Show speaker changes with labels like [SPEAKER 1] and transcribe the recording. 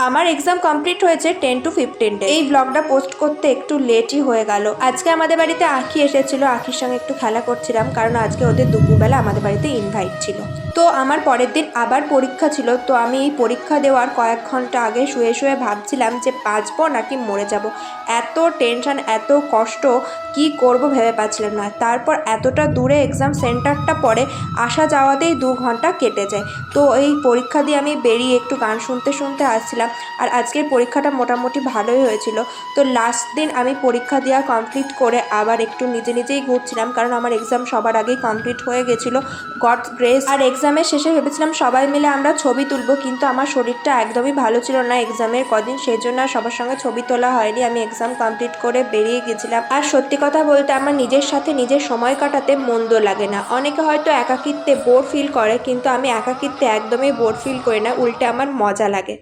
[SPEAKER 1] আমার exam complete হয়েছে 10 to 15 day. এই ব্লগটা পোস্ট করতে একটু লেটই হয়ে গেল। আজকে আমাদের বাড়িতে আঁখি এসেছিল, আঁখির সঙ্গে একটু খেলা করছিলাম, কারণ আজকে ওদের দুপুরবেলা আমাদের বাড়িতে ইনভাইট ছিল। তো আমার পরের দিন আবার পরীক্ষা ছিল। তো আমি এই পরীক্ষা দেওয়ার কয়েক ঘন্টা আগে শুয়ে শুয়ে ভাবছিলাম যে বাঁচবো নাকি মরে যাব। এত টেনশন, এত কষ্ট, কি করব ভেবে পাচ্ছিলাম না। তারপর এতটা দূরে এক্সাম সেন্টারটা পড়ে, আসা যাওয়াতেই 2 ঘন্টা কেটে যায়। তো এই পরীক্ষা দিয়ে আমি বেরিয়ে একটু গান শুনতে শুনতে আসছিলাম। আর আজকের পরীক্ষাটা মোটামুটি ভালোই হয়েছিল। তো লাস্ট দিন আমি পরীক্ষা দেওয়া কমপ্লিট করে আবার একটু নিজে নিজেই ঘুরছিলাম, কারণ আমার এক্সাম সবার আগেই কমপ্লিট হয়ে গেছিলো, গডস গ্রেস। আর এক্সামের শেষে ভেবেছিলাম সবাই মিলে আমরা ছবি তুলবো, কিন্তু আমার শরীরটা একদমই ভালো ছিল না এক্সামের কদিন, সেই জন্য আর সবার সঙ্গে ছবি তোলা হয়নি। আমি এক্সাম কমপ্লিট করে বেরিয়ে গেছিলাম। আর সত্যি কথা বলতে আমার নিজের সাথে নিজের সময় কাটাতে মন্দ লাগে না। অনেকে হয়তো একাকিত্বে বোর ফিল করে, কিন্তু আমি একাকিত্বে একদমই বোর ফিল করি না, উল্টে আমার মজা লাগে।